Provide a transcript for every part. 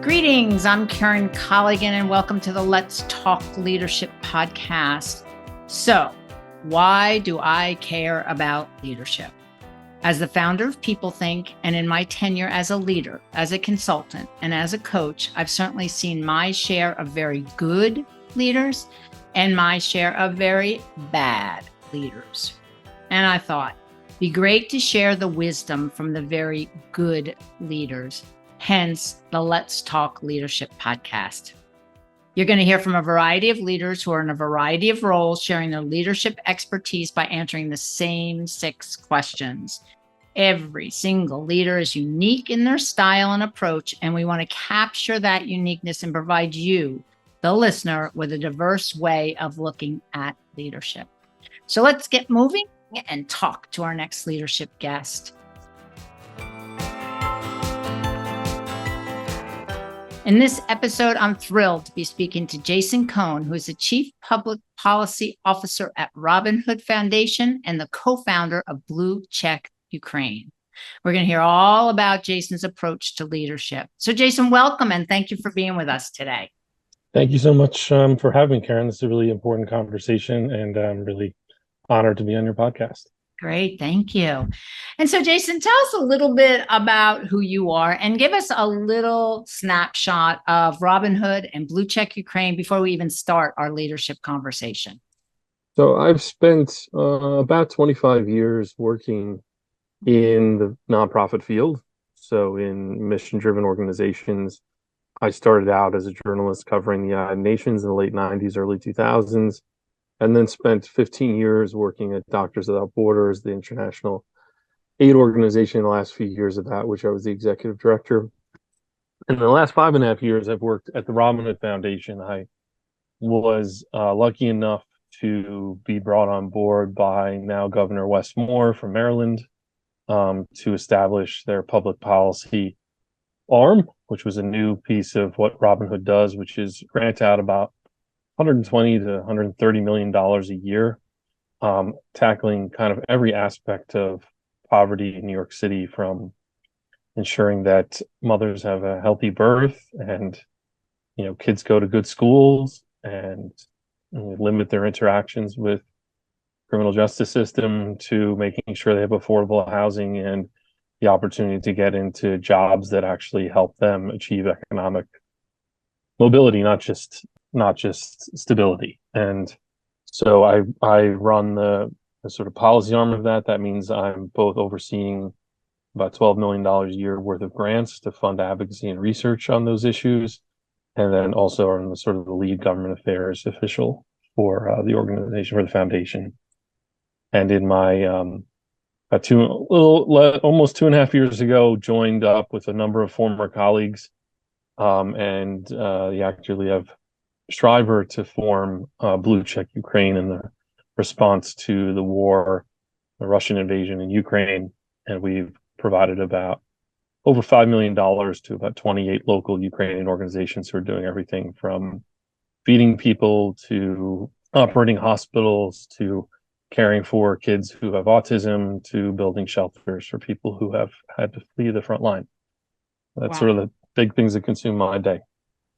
Greetings, I'm Karen Colligan, and welcome to the Let's Talk Leadership podcast. So, why do I care about leadership? As the founder of PeopleThink, and in my tenure as a leader, as a consultant, and as a coach, I've certainly seen my share of very good leaders and my share of very bad leaders. And I thought, it'd be great to share the wisdom from the very good leaders. Hence, the Let's Talk Leadership podcast. You're going to hear from a variety of leaders who are in a variety of roles, sharing their leadership expertise by answering the same 6 questions. Every single leader is unique in their style and approach, and we want to capture that uniqueness and provide you, the listener, with a diverse way of looking at leadership. So let's get moving and talk to our next leadership guest. In this episode, I'm thrilled to be speaking to Jason Cohn, who is the Chief Public Policy Officer at Robin Hood Foundation and the co-founder of BlueCheck Ukraine. We're going to hear all about Jason's approach to leadership. So Jason, welcome, and thank you for being with us today. Thank you so much for having me, Karen. This is a really important conversation, and I'm really honored to be on your podcast. Great, thank you. And so, Jason, tell us a little bit about who you are and give us a little snapshot of Robin Hood and BlueCheck Ukraine before we even start our leadership conversation. So I've spent about 25 years working in the nonprofit field, so in mission-driven organizations. I started out as a journalist covering the United Nations in the late 90s, early 2000s. And then spent 15 years working at Doctors Without Borders, the international aid organization, in the last few years of that, which I was the executive director. In the last 5.5 years, I've worked at the Robin Hood Foundation. I was lucky enough to be brought on board by now Governor Wes Moore from Maryland to establish their public policy arm, which was a new piece of what Robin Hood does, which is grant out about $120 to $130 million a year, tackling kind of every aspect of poverty in New York City, from ensuring that mothers have a healthy birth and kids go to good schools and limit their interactions with criminal justice system, to making sure they have affordable housing and the opportunity to get into jobs that actually help them achieve economic mobility, not just stability. And so I run the sort of policy arm of that. That means I'm both overseeing about $12 million a year worth of grants to fund advocacy and research on those issues, and then also I'm the sort of the lead government affairs official for the organization, for the foundation. And in my almost 2.5 years ago, joined up with a number of former colleagues and actually have Shriver to form BlueCheck Ukraine in the response to the war, the Russian invasion in Ukraine. And we've provided about over $5 million to about 28 local Ukrainian organizations who are doing everything from feeding people to operating hospitals to caring for kids who have autism to building shelters for people who have had to flee the front line. That's sort of the big things that consume my day.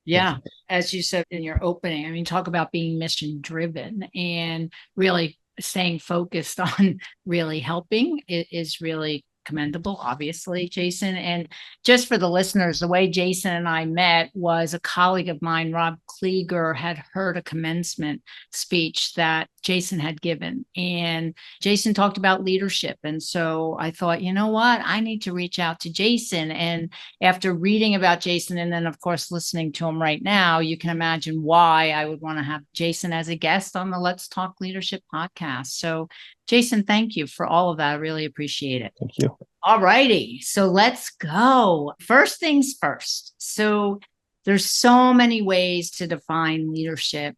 Yeah, as you said in your opening, I mean, talk about being mission driven and really staying focused on really helping. It is really commendable, obviously, Jason. And just for the listeners, the way Jason and I met was a colleague of mine, Rob Klieger, had heard a commencement speech that Jason had given. And Jason talked about leadership. And so I thought, you know what, I need to reach out to Jason. And after reading about Jason and then, of course, listening to him right now, you can imagine why I would want to have Jason as a guest on the Let's Talk Leadership podcast. So Jason, thank you for all of that. I really appreciate it. Thank you. All righty. So let's go. First things first. So there's so many ways to define leadership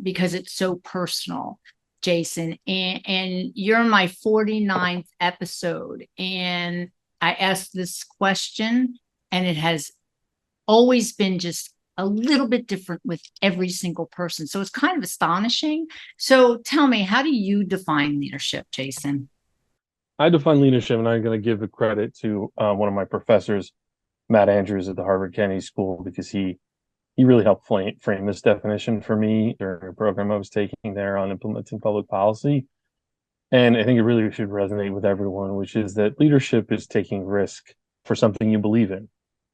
because it's so personal, Jason. And you're my 49th episode. And I asked this question, and it has always been just a little bit different with every single person. So it's kind of astonishing. So tell me, how do you define leadership, Jason? I define leadership, and I'm going to give the credit to one of my professors, Matt Andrews at the Harvard Kennedy School, because he really helped frame this definition for me during a program I was taking there on implementing public policy. And I think it really should resonate with everyone, which is that leadership is taking risk for something you believe in.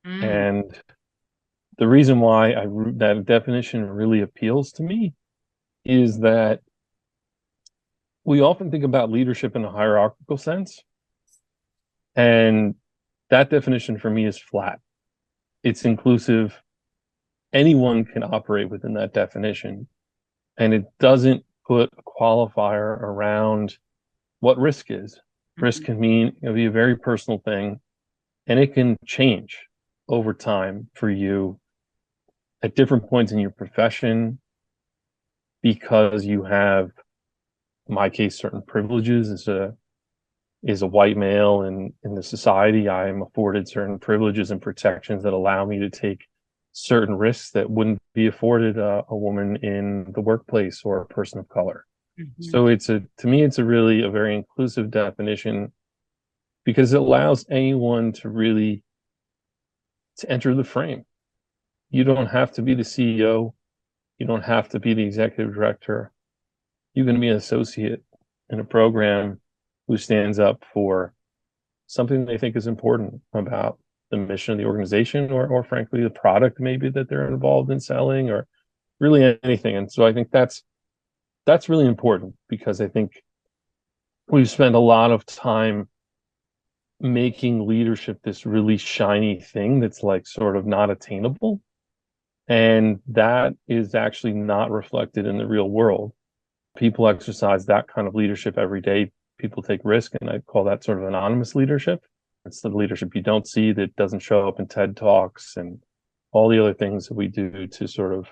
Mm, And the reason why that definition really appeals to me is that we often think about leadership in a hierarchical sense. And that definition for me is flat. It's inclusive. Anyone can operate within that definition. And it doesn't put a qualifier around what risk is. Risk mhm. can mean it be a very personal thing, and it can change over time for you at different points in your profession because you have, in my case, certain privileges as a white male in the society. I am afforded certain privileges and protections that allow me to take certain risks that wouldn't be afforded a woman in the workplace or a person of color. Mhm. So to me, it's a really a very inclusive definition because it allows anyone to really to enter the frame. You don't have to be the CEO. You don't have to be the executive director. You can be an associate in a program who stands up for something they think is important about the mission of the organization or frankly, the product maybe that they're involved in selling or really anything. And so I think that's really important because I think we've spent a lot of time making leadership this really shiny thing that's like sort of not attainable. And that is actually not reflected in the real world. People exercise that kind of leadership every day. People take risk, and I call that sort of anonymous leadership. It's the leadership you don't see that doesn't show up in TED Talks and all the other things that we do to sort of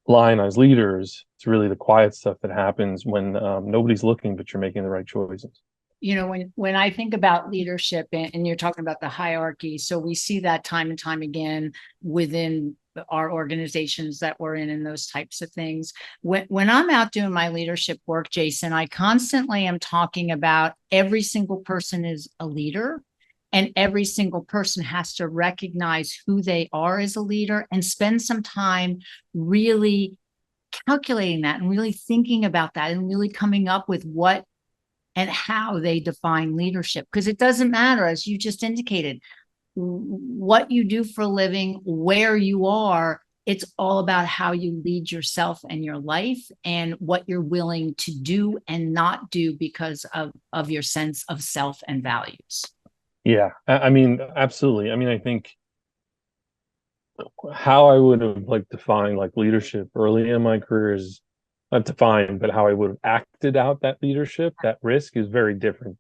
lionize leaders. It's really the quiet stuff that happens when nobody's looking, but you're making the right choices. When I think about leadership and you're talking about the hierarchy, so we see that time and time again within our organizations that we're in and those types of things. When I'm out doing my leadership work, Jason, I constantly am talking about every single person is a leader and every single person has to recognize who they are as a leader and spend some time really calculating that and really thinking about that and really coming up with what and how they define leadership. Because it doesn't matter, as you just indicated, what you do for a living, where you are, it's all about how you lead yourself and your life and what you're willing to do and not do because of your sense of self and values. Yeah, I mean, absolutely. I mean, I think how I would have like defined like leadership early in my career is not defined, but how I would have acted out that leadership, that risk is very different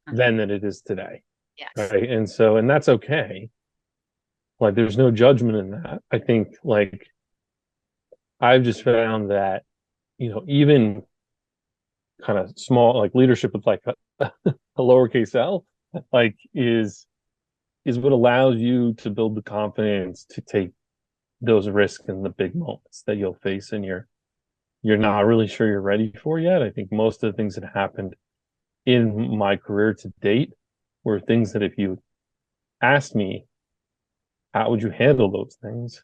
Uh-huh. then than it is today. Yes. Right. And so, and that's okay. Like, there's no judgment in that. I think, like, I've just found that, even kind of small, like leadership with like a lowercase l, like, is what allows you to build the confidence to take those risks in the big moments that you'll face and you're not really sure you're ready for yet. I think most of the things that happened in my career to date were things that if you asked me, how would you handle those things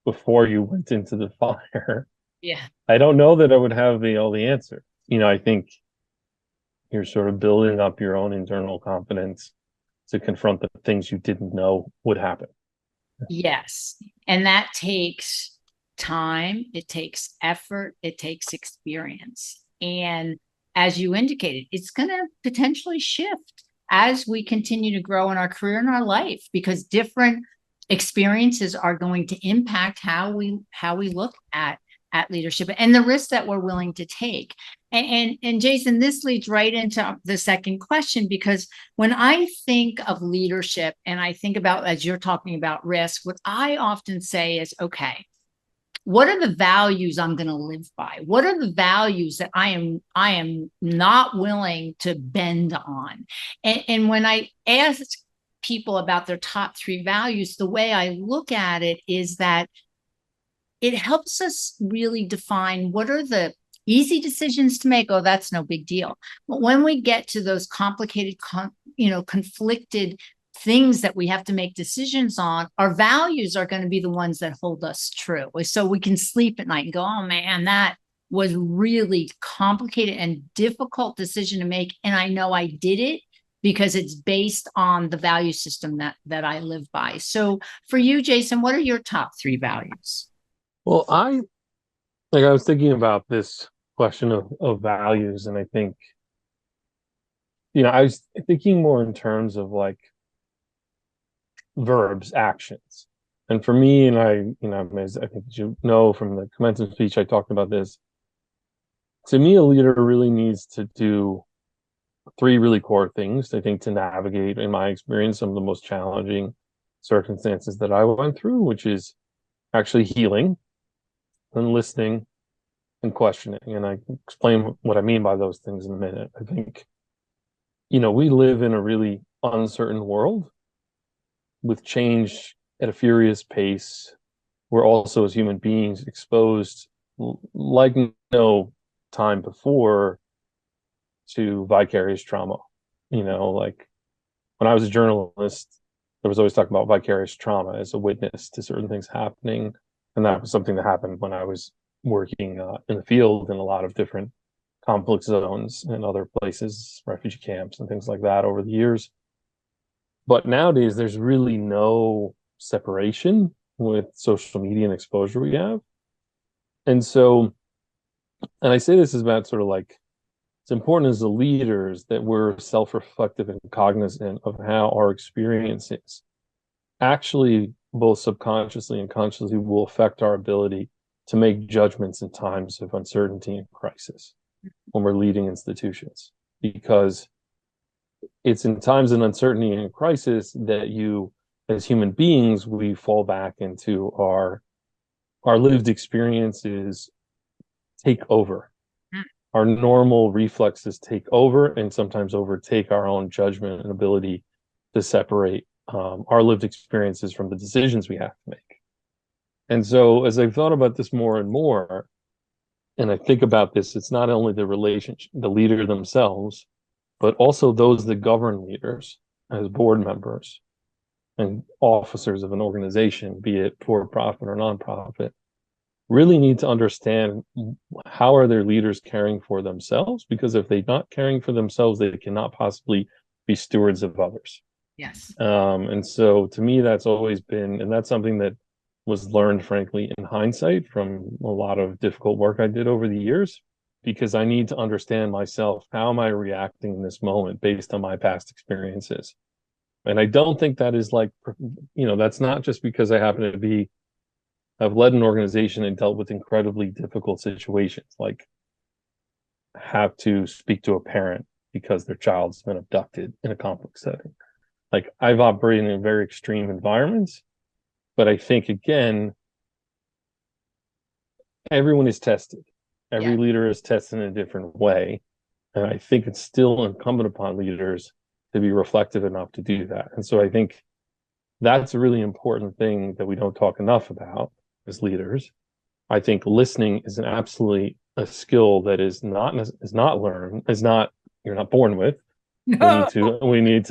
before you went into the fire? Yeah. I don't know that I would have all the answer. I think you're sort of building up your own internal confidence to confront the things you didn't know would happen. Yes. And that takes time, it takes effort, it takes experience. And as you indicated, it's going to potentially shift as we continue to grow in our career and our life because different experiences are going to impact how we look at leadership and the risks that we're willing to take. And Jason, this leads right into the second question because when I think of leadership and I think about, as you're talking about risk, what I often say is, okay, what are the values I'm going to live by? What are the values that I am not willing to bend on? And when I ask people about their top three values, the way I look at it is that it helps us really define what are the easy decisions to make. Oh, that's no big deal. But when we get to those complicated, conflicted things that we have to make decisions on, our values are going to be the ones that hold us true. So we can sleep at night and go, oh man, that was really complicated and difficult decision to make. And I know I did it because it's based on the value system that I live by. So for you, Jason, what are your top 3 values? Well, I was thinking about this question of values, and I think, I was thinking more in terms of like verbs, actions. And for me, and as I think you know from the commencement speech, I talked about this. To me, a leader really needs to do 3 really core things, I think, to navigate, in my experience, some of the most challenging circumstances that I went through, which is actually healing and listening and questioning. And I can explain what I mean by those things in a minute. I think, we live in a really uncertain world with change at a furious pace. We're also, as human beings, exposed like no time before to vicarious trauma. Like when I was a journalist, there was always talk about vicarious trauma as a witness to certain things happening. And that was something that happened when I was working in the field in a lot of different conflict zones and other places, refugee camps and things like that over the years. But nowadays, there's really no separation with social media and exposure we have. And so, and I say this is about sort of like, it's important as the leaders that we're self-reflective and cognizant of how our experiences actually, both subconsciously and consciously, will affect our ability to make judgments in times of uncertainty and crisis when we're leading institutions. Because it's in times of uncertainty and crisis that as human beings, we fall back into our lived experiences take over. Our normal reflexes take over and sometimes overtake our own judgment and ability to separate our lived experiences from the decisions we have to make. And so as I've thought about this more and more, and I think about this, it's not only the relationship, the leader themselves, but also those that govern leaders as board members and officers of an organization, be it for-profit or nonprofit, really need to understand how are their leaders caring for themselves, because if they're not caring for themselves, they cannot possibly be stewards of others. Yes. And so to me, that's always been, and that's something that was learned, frankly, in hindsight from a lot of difficult work I did over the years, because I need to understand myself. How am I reacting in this moment based on my past experiences? And I don't think that is like, that's not just because I've led an organization and dealt with incredibly difficult situations, like have to speak to a parent because their child's been abducted in a conflict setting. Like I've operated in very extreme environments, but I think, again, everyone is tested. Every leader is tested in a different way. And I think it's still incumbent upon leaders to be reflective enough to do that. And so I think that's a really important thing that we don't talk enough about as leaders. I think listening is absolutely a skill that is not learned, you're not born with. No. We need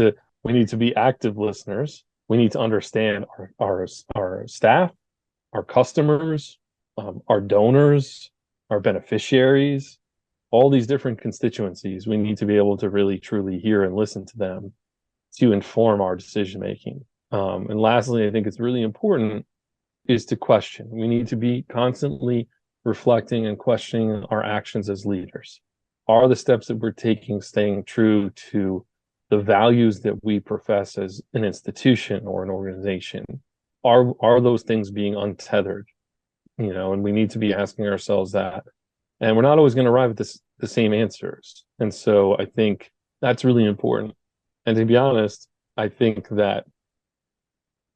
to be active listeners. We need to understand our staff, our customers, our donors, our beneficiaries, all these different constituencies. We need to be able to really truly hear and listen to them to inform our decision making. And lastly, I think it's really important is to question. We need to be constantly reflecting and questioning our actions as leaders. Are the steps that we're taking staying true to the values that we profess as an institution or an organization? Are those things being untethered? And we need to be asking ourselves that. And we're not always going to arrive at the same answers. And so I think that's really important. And to be honest, I think that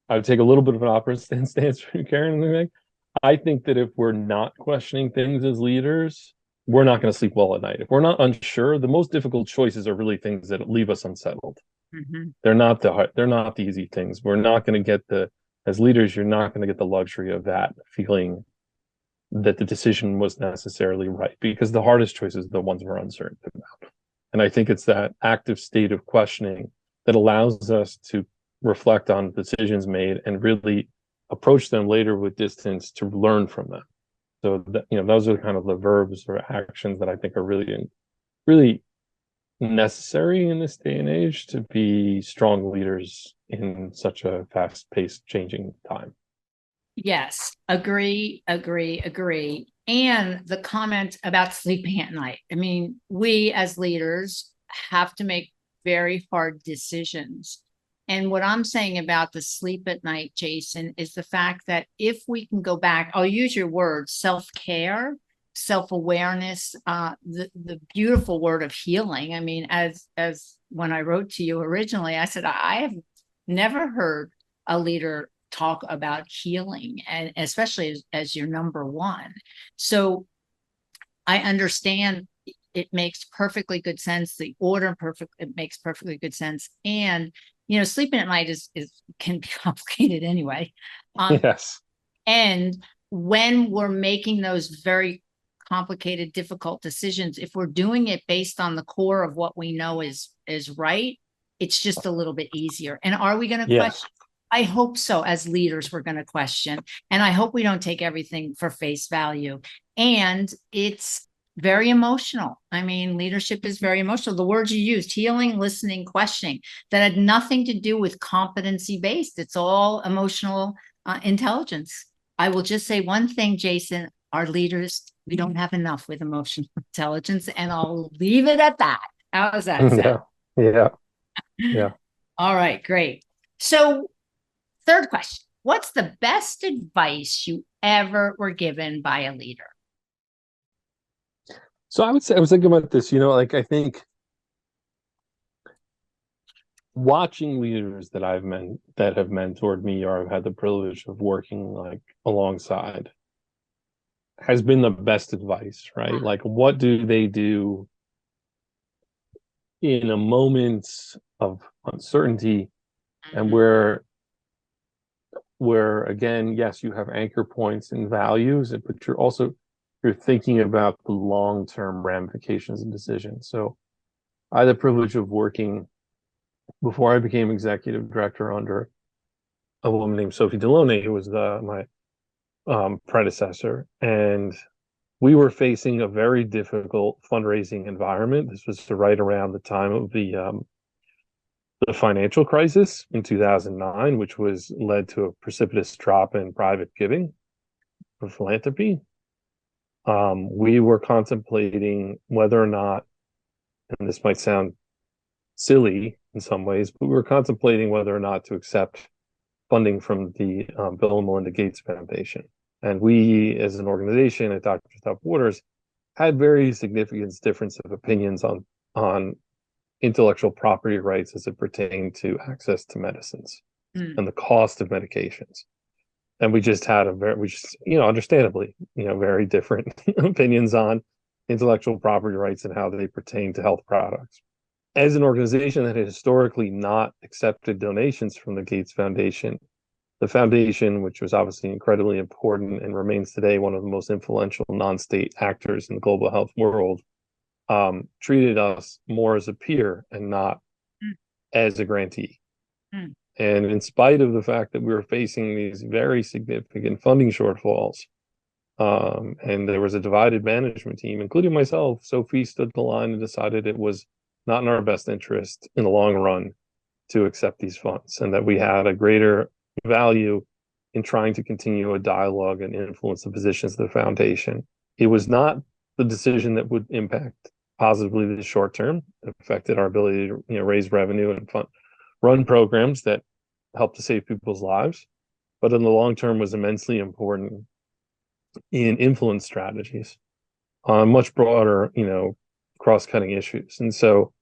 I would take a little bit of an opposite stance from Karen. I think that if we're not questioning things as leaders, we're not going to sleep well at night. If we're not unsure, the most difficult choices are really things that leave us unsettled. Mm-hmm. They're not the easy things. We're not going to get as leaders, you're not going to get the luxury of that feeling that the decision was necessarily right, because the hardest choices are the ones we're uncertain about. And I think it's that active state of questioning that allows us to reflect on decisions made and really approach them later with distance to learn from them. So that, those are kind of the verbs or actions that I think are really necessary in this day and age to be strong leaders in such a fast-paced, changing time. Yes, agree. And the comment about sleeping at night. I mean, we as leaders have to make very hard decisions. And what I'm saying about the sleep at night, Jason, is the fact that if we can go back, I'll use your word, self-care, self-awareness, the beautiful word of healing. I mean, as when I wrote to you originally, I said, I have never heard a leader talk about healing, and especially as your number one. So I understand it makes perfectly good sense. The order it makes perfectly good sense. And sleeping at night is can be complicated anyway. Yes. And when we're making those very complicated, difficult decisions, if we're doing it based on the core of what we know is right, it's just a little bit easier. And are we going to question? I hope so. As leaders, we're going to question. And I hope we don't take everything for face value. And it's very emotional. I mean, leadership is very emotional. The words you used, healing, listening, questioning, that had nothing to do with competency based. It's all emotional intelligence. I will just say one thing, Jason, our leaders, we don't have enough with emotional intelligence, and I'll leave it at that. How does that sound? Yeah. All right, great. So, third question, what's the best advice you ever were given by a leader? So I would say, I was thinking about this, I think watching leaders that that have mentored me or I've had the privilege of working alongside has been the best advice, right? Like, what do they do in a moment of uncertainty and where again, yes, you have anchor points and values, but you're thinking about the long-term ramifications and decisions. So I had the privilege of working before I became executive director under a woman named Sophie Deloney, who was my predecessor. And we were facing a very difficult fundraising environment. This was right around the time of the financial crisis in 2009, which led to a precipitous drop in private giving for philanthropy. We were contemplating whether or not, and this might sound silly in some ways, but we were contemplating whether or not to accept funding from the Bill and Melinda Gates Foundation. And we, as an organization at Doctors Without Borders, had very significant difference of opinions on intellectual property rights as it pertained to access to medicines and the cost of medications. And we just had understandably, very different opinions on intellectual property rights and how they pertain to health products. As an organization that had historically not accepted donations from the Gates Foundation, the foundation, which was obviously incredibly important and remains today one of the most influential non-state actors in the global health world, treated us more as a peer and not as a grantee. And in spite of the fact that we were facing these very significant funding shortfalls, and there was a divided management team, including myself, Sophie stood the line and decided it was not in our best interest in the long run to accept these funds, and that we had a greater value in trying to continue a dialogue and influence the positions of the foundation. It was not the decision that would impact positively the short term. It affected our ability to raise revenue and run programs that help to save people's lives, but in the long term was immensely important in influence strategies on much broader, cross-cutting issues. And so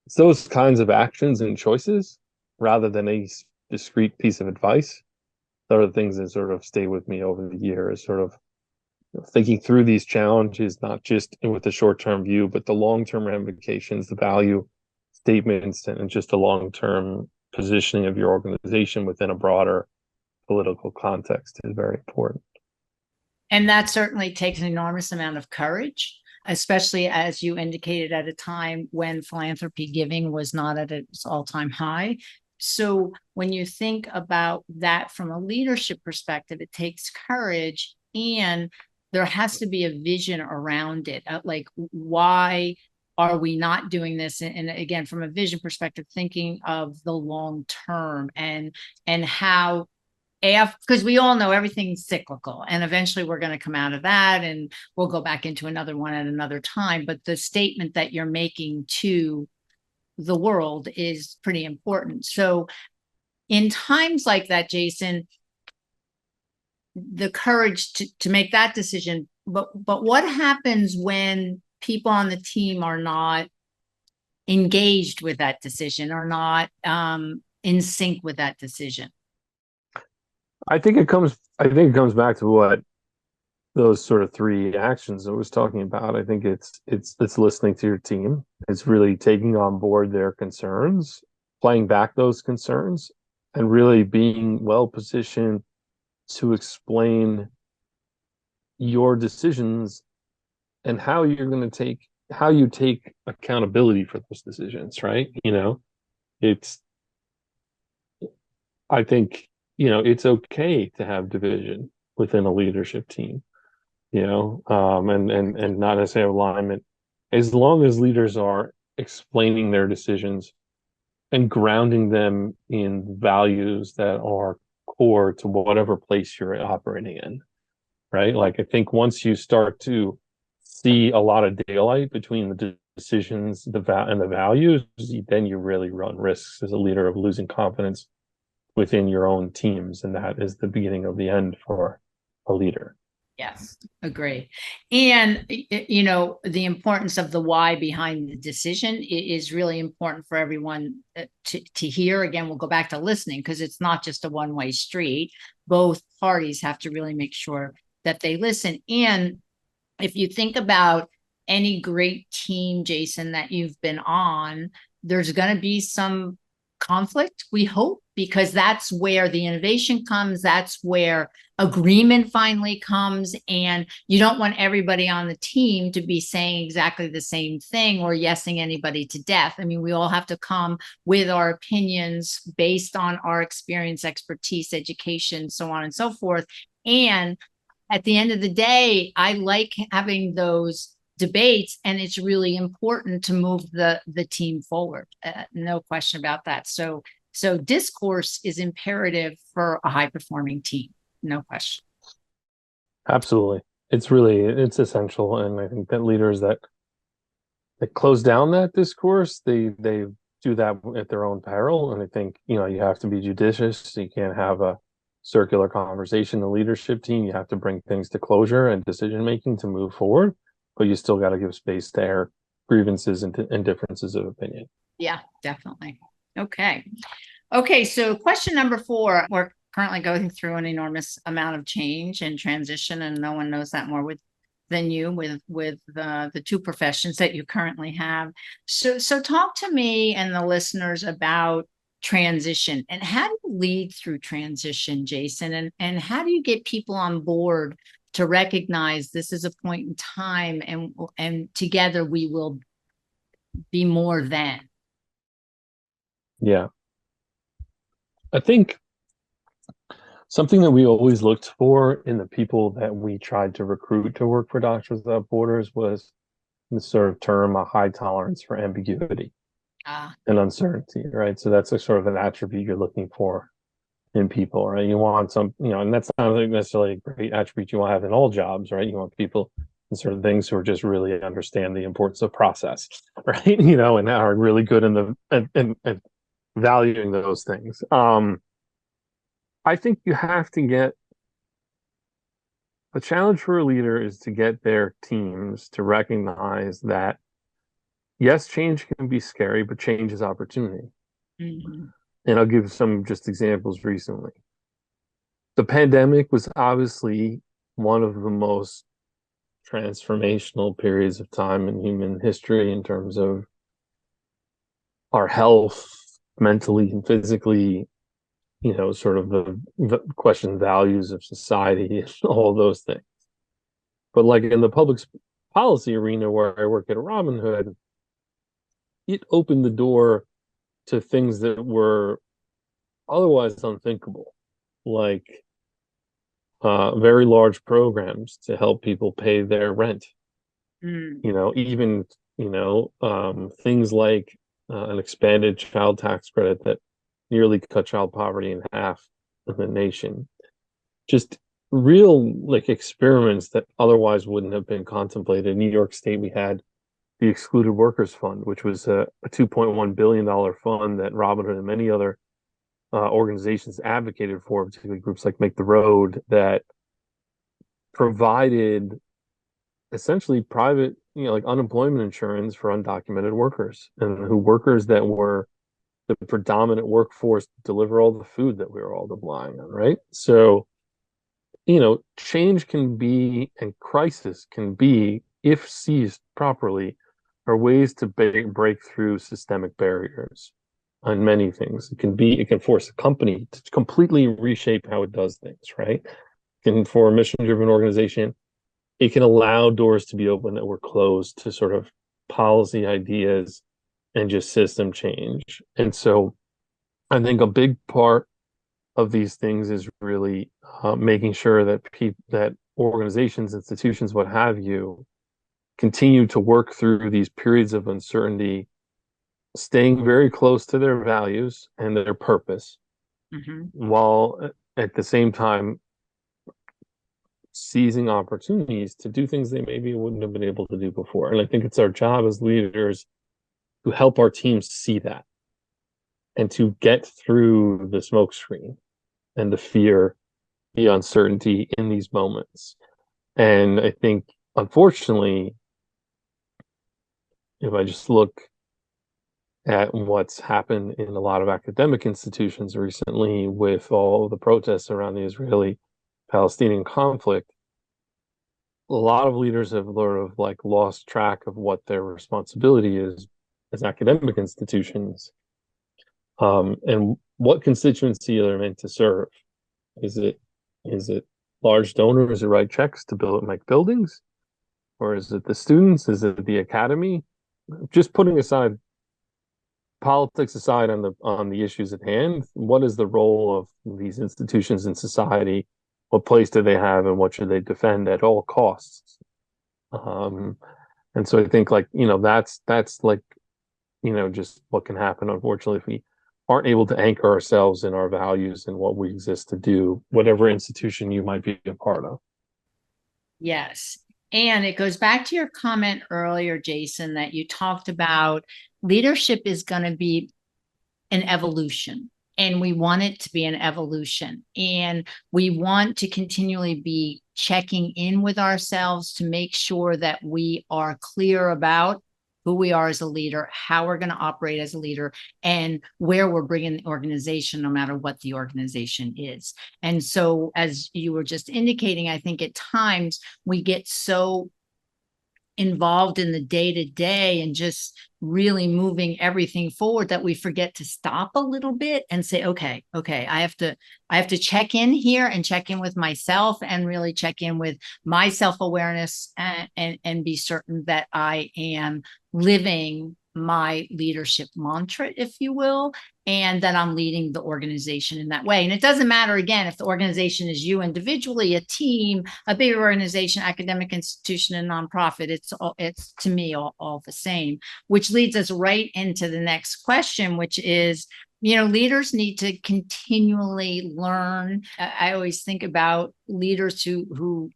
it's those kinds of actions and choices rather than a discrete piece of advice that are the things that sort of stay with me over the years, sort of thinking through these challenges, not just with the short-term view, but the long-term ramifications, the value statements, and just a long-term positioning of your organization within a broader political context is very important. And that certainly takes an enormous amount of courage, especially as you indicated at a time when philanthropy giving was not at its all-time high. So when you think about that from a leadership perspective, it takes courage, and there has to be a vision around it. Like, why are we not doing this? And again, from a vision perspective, thinking of the long term, and how, because we all know everything's cyclical, and eventually we're going to come out of that and we'll go back into another one at another time. But the statement that you're making to the world is pretty important. So in times like that, Jason, the courage to make that decision, but what happens when people on the team are not engaged with that decision, or not in sync with that decision? I think it comes back to what those sort of three actions I was talking about. I think it's listening to your team. It's really taking on board their concerns, playing back those concerns, and really being well positioned to explain your decisions and how you take accountability for those decisions, right? It's I think, it's okay to have division within a leadership team, and not necessarily alignment, as long as leaders are explaining their decisions and grounding them in values that are core to whatever place you're operating in, right? Like, I think once you start to see a lot of daylight between the decisions, and the values, then you really run risks as a leader of losing confidence within your own teams, and that is the beginning of the end for a leader. Yes, agree. And the importance of the why behind the decision is really important for everyone to hear. Again, we'll go back to listening, because it's not just a one-way street. Both parties have to really make sure that they listen. And if you think about any great team, Jason, that you've been on, there's going to be some conflict, we hope, because that's where the innovation comes. That's where agreement finally comes. And you don't want everybody on the team to be saying exactly the same thing or yesing anybody to death. I mean, we all have to come with our opinions based on our experience, expertise, education, so on and so forth. And at the end of the day, I like having those debates, and it's really important to move the team forward. No question about that. So discourse is imperative for a high performing team. No question. Absolutely. It's essential. And I think that leaders that close down that discourse, they do that at their own peril. And I think, you have to be judicious. You can't have a circular conversation. The leadership team, you have to bring things to closure and decision making to move forward, but you still got to give space to air grievances and differences of opinion. Yeah, definitely. Okay. So question number 4, we're currently going through an enormous amount of change and transition, and no one knows that more than you, with the two professions that you currently have. So talk to me and the listeners about transition, and how do you lead through transition, Jason, and how do you get people on board to recognize this is a point in time, and together we will be more than. Yeah. I think something that we always looked for in the people that we tried to recruit to work for Doctors Without Borders was the sort of term, a high tolerance for ambiguity and uncertainty, right? So that's a sort of an attribute you're looking for in people, right? You want some, and that's not necessarily a great attribute you want to have in all jobs, right? You want people in certain things who are just really understand the importance of process, right? And are really good in the and valuing those things. I think you have to get the challenge for a leader is to get their teams to recognize that yes, change can be scary, but change is opportunity. Mm-hmm. And I'll give some just examples recently. The pandemic was obviously one of the most transformational periods of time in human history in terms of our health, mentally and physically, sort of the question values of society and all those things. But like in the public policy arena where I work at Robinhood, it opened the door to things that were otherwise unthinkable, like very large programs to help people pay their rent. Mm. Even things like an expanded child tax credit that nearly cut child poverty in half in the nation. Just real like experiments that otherwise wouldn't have been contemplated. In New York State, we had the Excluded Workers Fund, which was a $2.1 billion fund that Robinhood and many other organizations advocated for, particularly groups like Make the Road, that provided essentially private, like unemployment insurance for undocumented workers and who workers that were the predominant workforce to deliver all the food that we were all relying on, right? So, change can be and crisis can be, if seized properly, are ways to break through systemic barriers on many things. It can force a company to completely reshape how it does things, right? For a mission-driven organization, it can allow doors to be open that were closed to sort of policy ideas and just system change. And so I think a big part of these things is really making sure that that organizations, institutions, what have you, continue to work through these periods of uncertainty, staying very close to their values and their purpose, while at the same time seizing opportunities to do things they maybe wouldn't have been able to do before. And I think it's our job as leaders to help our teams see that and to get through the smokescreen and the fear, the uncertainty in these moments. And I think, unfortunately, if I just look at what's happened in a lot of academic institutions recently with all the protests around the Israeli-Palestinian conflict, a lot of leaders have sort of like lost track of what their responsibility is as academic institutions, and what constituency they're meant to serve. Is it large donors who write checks to make buildings, or is it the students? Is it the academy? Just putting aside politics aside on the issues at hand, what is the role of these institutions in society? What place do they have, and what should they defend at all costs? And so I think that's like just what can happen, unfortunately, if we aren't able to anchor ourselves in our values and what we exist to do, whatever institution you might be a part of. Yes. And it goes back to your comment earlier, Jason, that you talked about leadership is going to be an evolution, and we want it to be an evolution. And we want to continually be checking in with ourselves to make sure that we are clear about who we are as a leader, how we're going to operate as a leader, and where we're bringing the organization, no matter what the organization is. And so, as you were just indicating, I think at times we get so involved in the day to day and just really moving everything forward that we forget to stop a little bit and say, okay, I have to check in here and check in with myself and really check in with my self-awareness and be certain that I am living my leadership mantra, if you will, and that I'm leading the organization in that way. And it doesn't matter, again, if the organization is you individually, a team, a bigger organization, academic institution, and nonprofit. It's to me all the same, which leads us right into the next question, which is, leaders need to continually learn. I always think about leaders who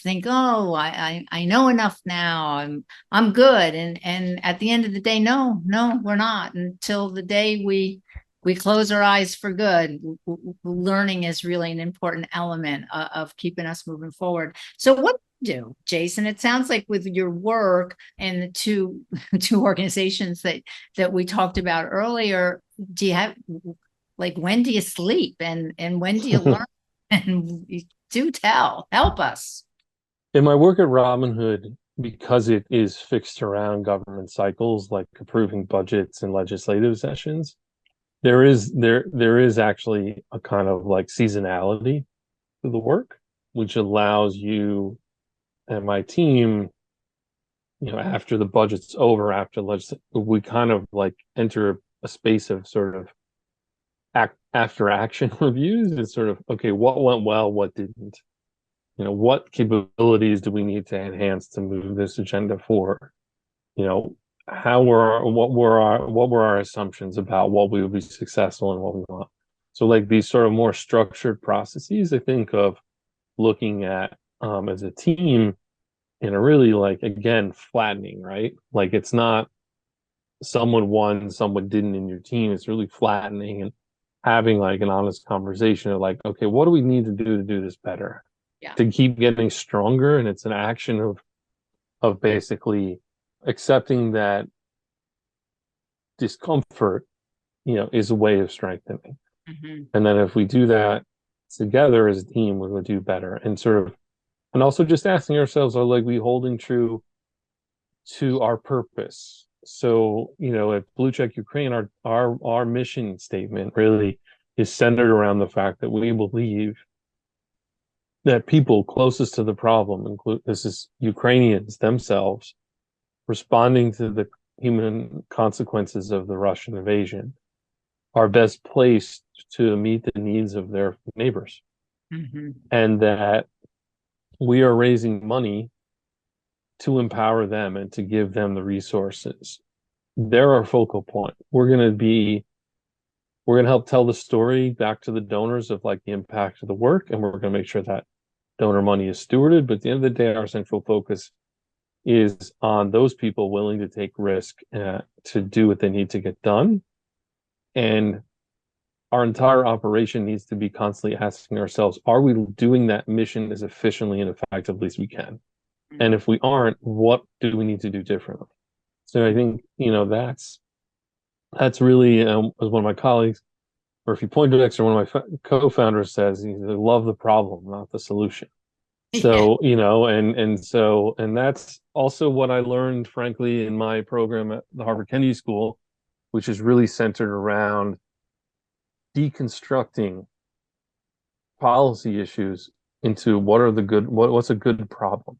think, oh, I know enough now. I'm good. And at the end of the day, no, we're not, until the day we close our eyes for good. Learning is really an important element of keeping us moving forward. So what do you do, Jason? It sounds like with your work and the two organizations that we talked about earlier, do you have, like, when do you sleep and when do you learn? And do help us. In my work at Robinhood, because it is fixed around government cycles like approving budgets and legislative sessions, there is actually a kind of like seasonality to the work, which allows you and my team, after the budget's over, we kind of like enter a space of sort of after action reviews. It's sort of, okay, what went well, what didn't? What capabilities do we need to enhance to move this agenda forward? You know, what were our assumptions about what we would be successful and what we want? So like these sort of more structured processes, I think of looking at as a team in a really, like, again, flattening, right? Like it's not someone won, someone didn't in your team. It's really flattening and having like an honest conversation of like, okay, what do we need to do this better? Yeah. To keep getting stronger. And it's an action of basically accepting that discomfort, is a way of strengthening. Mm-hmm. And then if we do that together as a team, we're going to do better. And sort of, and also just asking ourselves, are like we holding true to our purpose? So, at BlueCheck Ukraine, our mission statement really is centered around the fact that we believe that people closest to the problem, include this is Ukrainians themselves, responding to the human consequences of the Russian invasion, are best placed to meet the needs of their neighbors. Mm-hmm. And that we are raising money to empower them and to give them the resources. They're our focal point. We're going to help tell the story back to the donors of like the impact of the work, and we're going to make sure that donor money is stewarded. But at the end of the day, our central focus is on those people willing to take risk to do what they need to get done. And our entire operation needs to be constantly asking ourselves, are we doing that mission as efficiently and effectively as we can? And if we aren't, what do we need to do differently? So I think, that's really, as one of my colleagues, or if you point to Dexter, one of my co-founders says, they love the problem, not the solution. Yeah. So, and that's also what I learned, frankly, in my program at the Harvard Kennedy School, which is really centered around deconstructing policy issues into what's a good problem?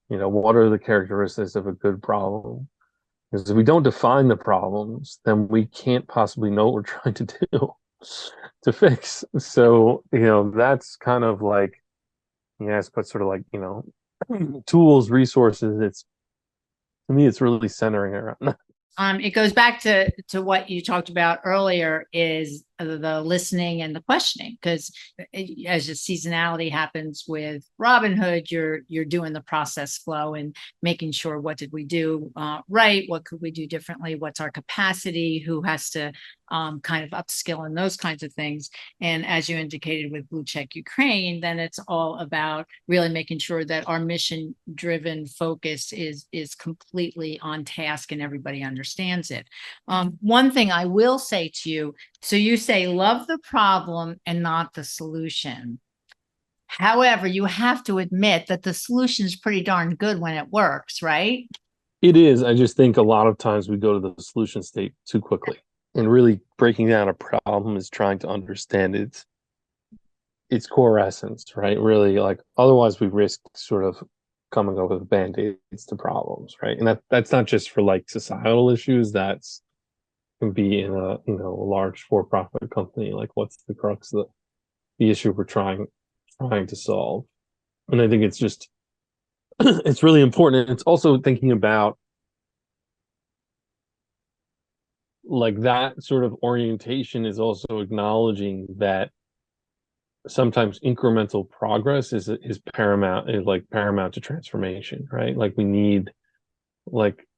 What are the characteristics of a good problem? Because if we don't define the problems, then we can't possibly know what we're trying to do to fix. So, that's kind of like, but sort of like, tools, resources. To me, it's really centering around. It goes back to what you talked about earlier, is the listening and the questioning, because as the seasonality happens with Robinhood, you're doing the process flow and making sure, what did we do right, what could we do differently, what's our capacity, who has to kind of upskill, and those kinds of things. And as you indicated with BlueCheck Ukraine, then it's all about really making sure that our mission driven focus is completely on task and everybody understands it. One thing I will say to you, so you say love the problem and not the solution. However, you have to admit that the solution is pretty darn good when it works, right? It is. I just think a lot of times we go to the solution state too quickly. And really breaking down a problem is trying to understand its core essence, right? Really, like, otherwise we risk sort of coming up with band-aids to problems, right? And that's not just for like societal issues. That's can be in a a large for-profit company. Like, what's the crux of the issue we're trying to solve? And I think it's just it's really important. And it's also thinking about like that sort of orientation is also acknowledging that sometimes incremental progress is paramount, is like paramount to transformation, right? Like we need, like,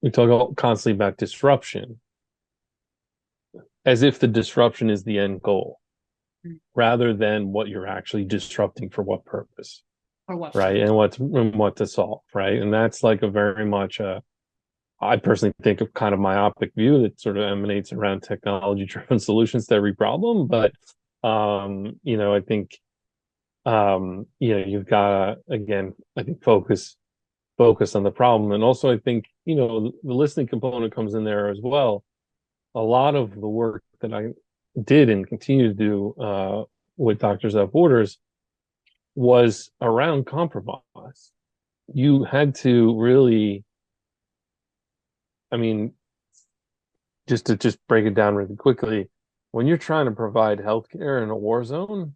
we talk constantly about disruption as if the disruption is the end goal, rather than what you're actually disrupting for what purpose, Or what? right? And what to solve, right? And that's like a very much I personally think of kind of myopic view that sort of emanates around technology-driven solutions to every problem. But I think you've got to, again, I think focus on the problem. And also I think, the listening component comes in there as well. A lot of the work that I did and continue to do with Doctors Without Borders was around compromise. You had to really, I mean, just break it down really quickly, when you're trying to provide healthcare in a war zone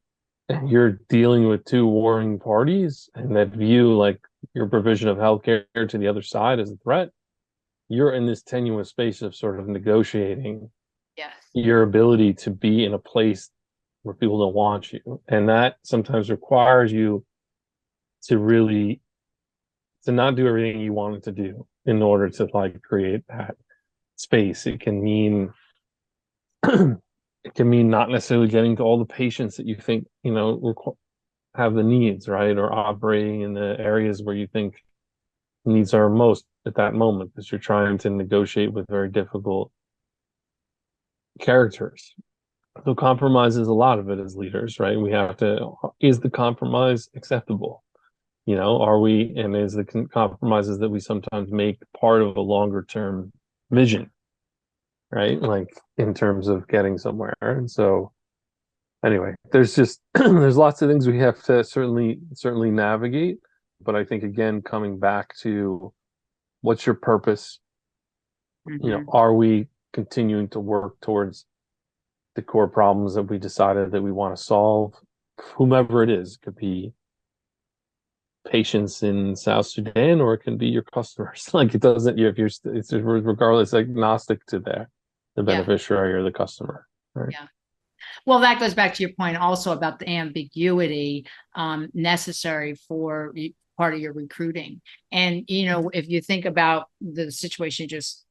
and you're dealing with two warring parties and that view like your provision of healthcare to the other side as a threat, you're in this tenuous space of sort of negotiating Yes. your ability to be in a place where people don't want you. And that sometimes requires you to really to not do everything you wanted to do in order to like create that space. It can mean it can mean not necessarily getting to all the patients that you think, have the needs, right? Or operating in the areas where you think needs are most at that moment because you're trying to negotiate with very difficult characters. So compromise is a lot of it as leaders, right? We have to, is the compromise acceptable? Are we, and is the compromises that we sometimes make part of a longer term vision, right? Like in terms of getting somewhere. And so anyway, there's just there's lots of things we have to certainly navigate. But I think again, coming back to what's your purpose? Mm-hmm. Are we continuing to work towards the core problems that we decided that we want to solve? Whomever it is, it could be patients in South Sudan, or it can be your customers. Like it doesn't, if you're, it's regardless, agnostic to the Yeah. beneficiary or the customer, right? Yeah. Well, that goes back to your point also about the ambiguity necessary for part of your recruiting. And, if you think about the situation you just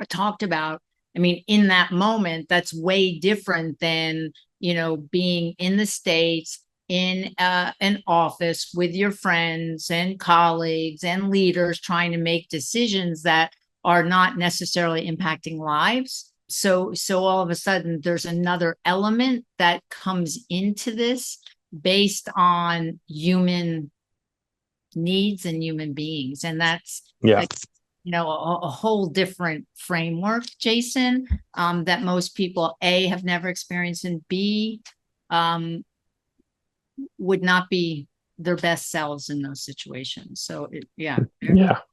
talked about, I mean, in that moment, that's way different than, being in the States in an office with your friends and colleagues and leaders trying to make decisions that are not necessarily impacting lives. So all of a sudden there's another element that comes into this based on human needs and human beings. And that's Yeah. a whole different framework, Jason, that most people A have never experienced, and B would not be their best selves in those situations. So Yeah, that,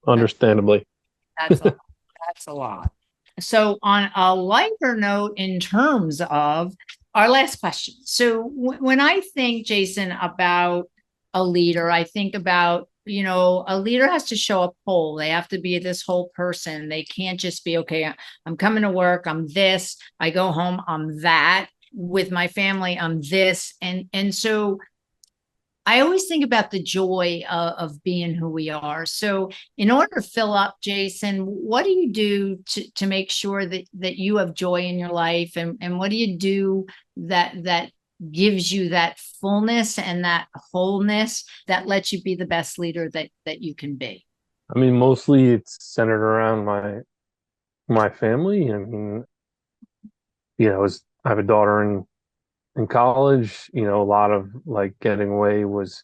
understandably. that's a lot. So on a lighter note, in terms of our last question. So when I think, Jason, about a leader, I think about, a leader has to show up whole. They have to be this whole person. They can't just be, okay, I'm coming to work, I'm this, I go home, I'm that. With my family, I'm this. And so I always think about the joy of being who we are. So in order to fill up, Jason, what do you do to make sure that you have joy in your life? And what do you do that gives you that fullness and that wholeness that lets you be the best leader that you can be? I mean, mostly it's centered around my family. I mean, I have a daughter in college. A lot of like getting away was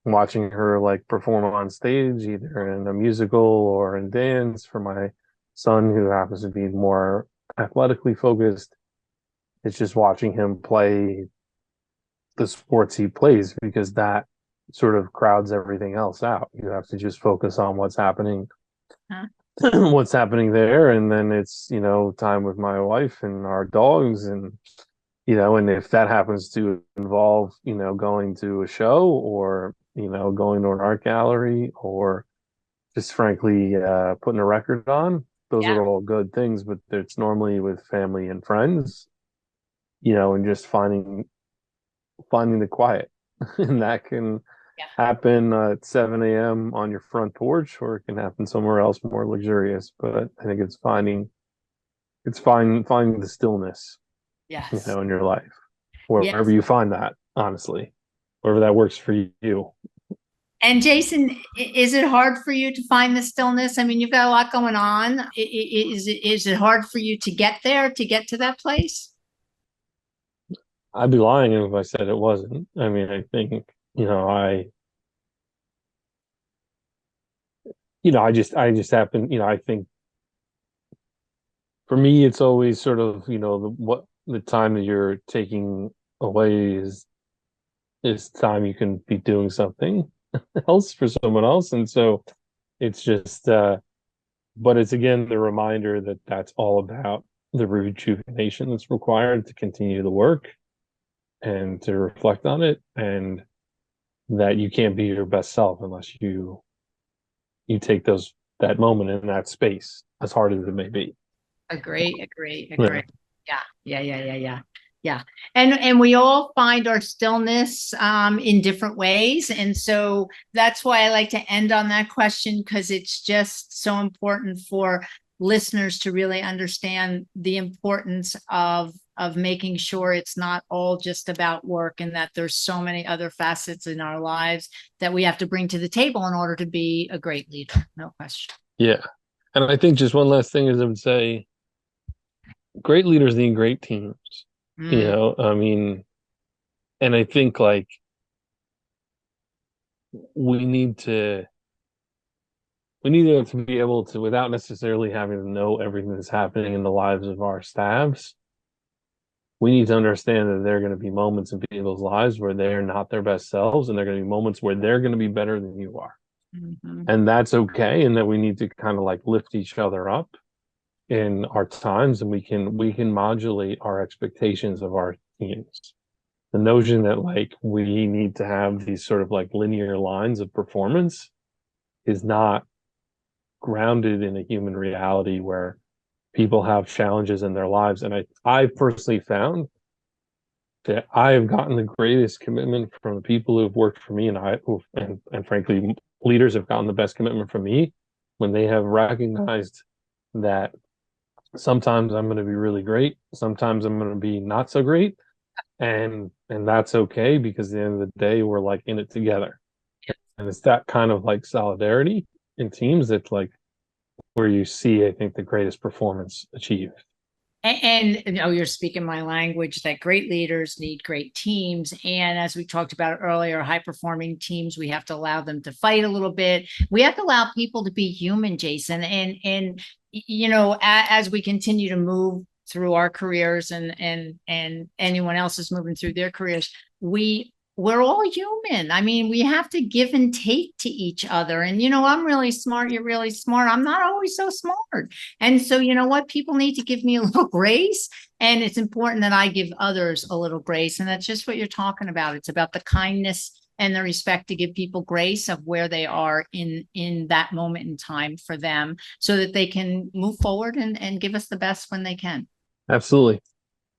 watching her like perform on stage, either in a musical or in dance. For my son, who happens to be more athletically focused, it's just watching him play the sports he plays because that sort of crowds everything else out. You have to just focus on what's happening, Huh? what's happening there, and then it's time with my wife and our dogs, and and if that happens to involve going to a show, or going to an art gallery, or just frankly putting a record on, those Yeah. are all good things, but it's normally with family and friends, and just finding the quiet. And that can Yeah. happen at 7 a.m. on your front porch, or it can happen somewhere else more luxurious. But I think finding the stillness, Yes. in your life, wherever Yes. you find that, honestly, wherever that works for you. And Jason, is it hard for you to find the stillness? I mean, you've got a lot going on. Is it hard for you to get there, to get to that place? I'd be lying if I said it wasn't. I mean, I think, I just happen, I think for me, it's always sort of, the time that you're taking away is time you can be doing something else for someone else. And so it's just But it's again the reminder that that's all about the rejuvenation that's required to continue the work and to reflect on it, and that you can't be your best self unless you take that moment in that space, as hard as it may be. Agree. Yeah. Yeah. And we all find our stillness in different ways. And so that's why I like to end on that question, because it's just so important for listeners to really understand the importance of making sure it's not all just about work, and that there's so many other facets in our lives that we have to bring to the table in order to be a great leader. No question. Yeah. And I think just one last thing is I would say great leaders need great teams. I mean, and I think like we need to be able to, without necessarily having to know everything that's happening in the lives of our staffs, we need to understand that there are going to be moments in people's lives where they're not their best selves, and there are going to be moments where they're going to be better than you are. And that's okay, and that we need to kind of like lift each other up in our times, and we can modulate our expectations of our teams. The notion that like we need to have these sort of like linear lines of performance is not grounded in a human reality where people have challenges in their lives. And I personally found that I have gotten the greatest commitment from the people who have worked for me, and frankly, leaders have gotten the best commitment from me when they have recognized that sometimes I'm going to be really great, sometimes I'm going to be not so great, and that's okay, because at the end of the day, we're like in it together. And it's that kind of like solidarity in teams that's like where you see, I think, the greatest performance achieved. And you're speaking my language, that great leaders need great teams. And as we talked about earlier, high performing teams, we have to allow them to fight a little bit. We have to allow people to be human, Jason. And as we continue to move through our careers, and anyone else is moving through their careers, we're all human. I mean, we have to give and take to each other. And, I'm really smart. You're really smart. I'm not always so smart. And so, you know what? People need to give me a little grace. And it's important that I give others a little grace. And that's just what you're talking about. It's about the kindness and the respect to give people grace of where they are in that moment in time for them, so that they can move forward and give us the best when they can. Absolutely.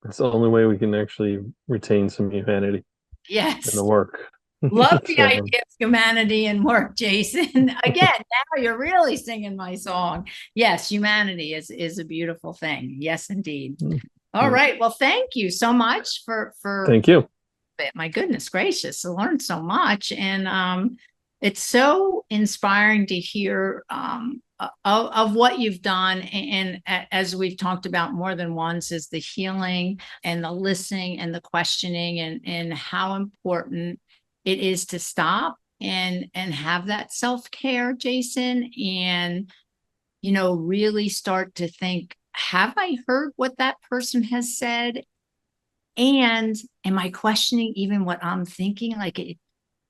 That's the only way we can actually retain some humanity. Yes. In the work. Love the idea of humanity and work, Jason. Again, now you're really singing my song. Yes, humanity is a beautiful thing. Yes, indeed. All right. Well, thank you so much for Thank you. My goodness gracious, I learned so much. And it's so inspiring to hear of what you've done. And as we've talked about more than once, is the healing and the listening and the questioning, and how important it is to stop and have that self-care, Jason, and, really start to think, have I heard what that person has said? And am I questioning even what I'm thinking? Like,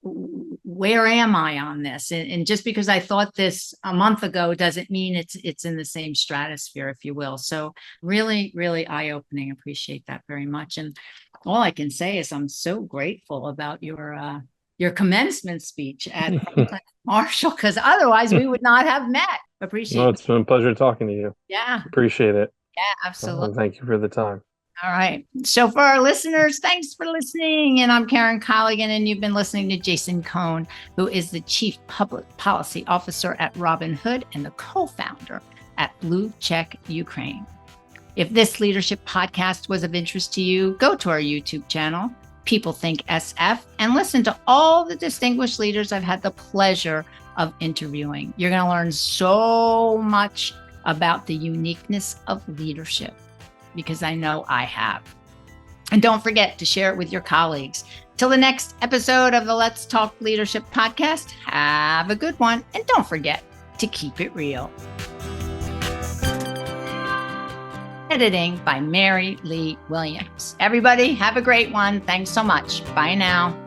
where am I on this? And just because I thought this a month ago doesn't mean it's in the same stratosphere, if you will. So really, really eye-opening. Appreciate that very much. And all I can say is I'm so grateful about your commencement speech at Marshall, because otherwise we would not have met. Appreciate it. Well, it's been a pleasure talking to you. Yeah. Appreciate it. Yeah, absolutely. Thank you for the time. All right. So for our listeners, thanks for listening. And I'm Karen Colligan, and you've been listening to Jason Cohn, who is the Chief Public Policy Officer at Robinhood and the co-founder at BlueCheck Ukraine. If this leadership podcast was of interest to you, go to our YouTube channel, People Think SF, and listen to all the distinguished leaders I've had the pleasure of interviewing. You're going to learn so much about the uniqueness of leadership, because I know I have. And don't forget to share it with your colleagues. Till the next episode of the Let's Talk Leadership podcast, have a good one. And don't forget to keep it real. Editing by Mary Lee Williams. Everybody have a great one. Thanks so much. Bye now.